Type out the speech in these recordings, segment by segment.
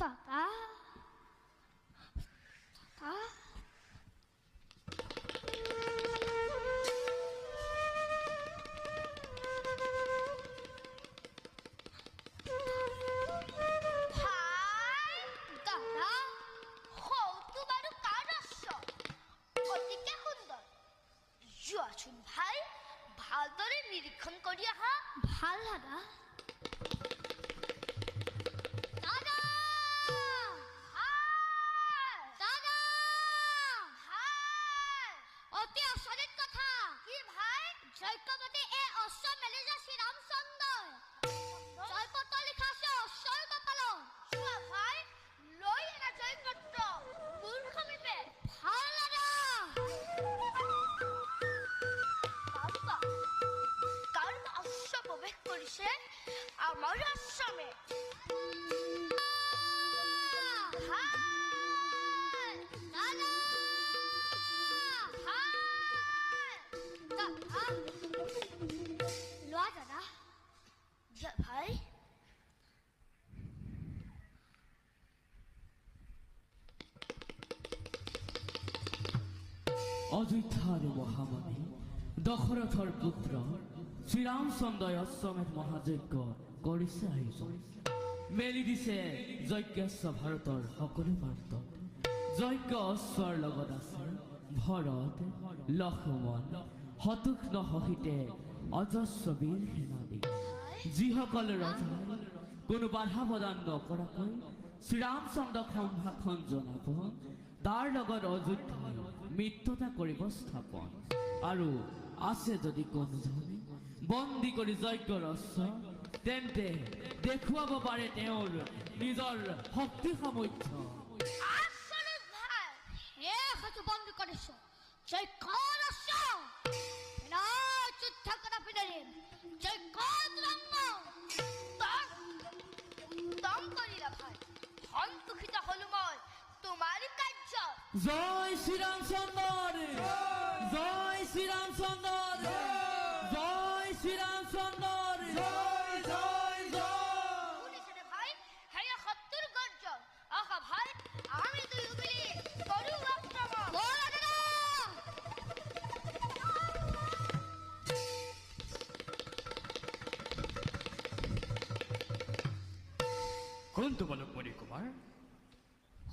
দাদা দাদা যোৱাচোন ভাই ভালদৰে নিৰীক্ষণ কৰি আহা ভাল দাদা দাদা দাদা অতি আচৰিত কথা কি ভাই যজ্ঞপতি এই অশ্ব মেলি যে শ্ৰীৰামচন্দ্ৰ জয়পত্ৰ লিখা আছে অশ্বৰ কপালত চোৱা ভাই লৈ এনা জয়পত্ৰ মোৰ সমীপে ভাল দাদা প্ৰবেশ কৰেছে আমাৰ আশ্ৰমে লোৱা দাদা ভাই অযোধ্যাৰ মহামণি দশৰথৰ পুত্ৰ শ্ৰীৰামচন্দ্ৰই অশ্বমেধ মহাযজ্ঞ কৰিছে আয়োজন মেলি দিছে যজ্ঞস্ব ভাৰতৰ সকলো প্ৰান্তত যজ্ঞ অশ্বৰ লগত আছে ভৰত লক্ষ্মণ শতঘ্ন সহিতে অজস্ৰ বীৰ সেনানী যিসকল ৰজাই কোনো বাধা প্ৰদান নকৰাকৈ শ্ৰীৰামচন্দ্ৰক সম্ভাষণ জনাব তাৰ লগত অযোধ্যাই মিত্ৰতা কৰিব স্থাপন আৰু আছে যদি কোনোজনে বন্দী কৰি যজ্ঞৰ অস্ত্ৰ তেন্তে দেখুৱাব পাৰে তেওঁৰ নিজৰ শক্তি সামৰ্থ্য বন্ধ কৰিছো যজ্ঞৰ অস্ত্ৰ যুদ্ধ কৰা পিনেৰিম দম কৰিলা ভাই সন্তুষ্টিত হলো মই তোমাৰ কাৰ্য জয় শ্ৰীৰামচন্দ্ৰ জয় শ্ৰীৰামচন্দ্ৰ জয় শ্ৰীৰামচন্দ্ৰ জয় জয় শুনিছেনে ভাই হেয়া শত্ৰুৰ গৰ্জন আহা ভাই আমি দুয়ো মিলি কৰো আক্ৰমণ কোন তোমালোক মণি কুমাৰ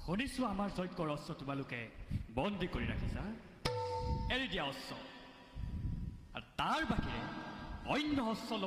শুনিছো আমাৰ যজ্ঞৰ অস্ত্ৰ তোমালোকে বন্দী কৰি ৰাখিছা এৰি দিয়া অস্ত্ৰ আৰু তাৰ বাহিৰে অন্য অস্ত্ৰ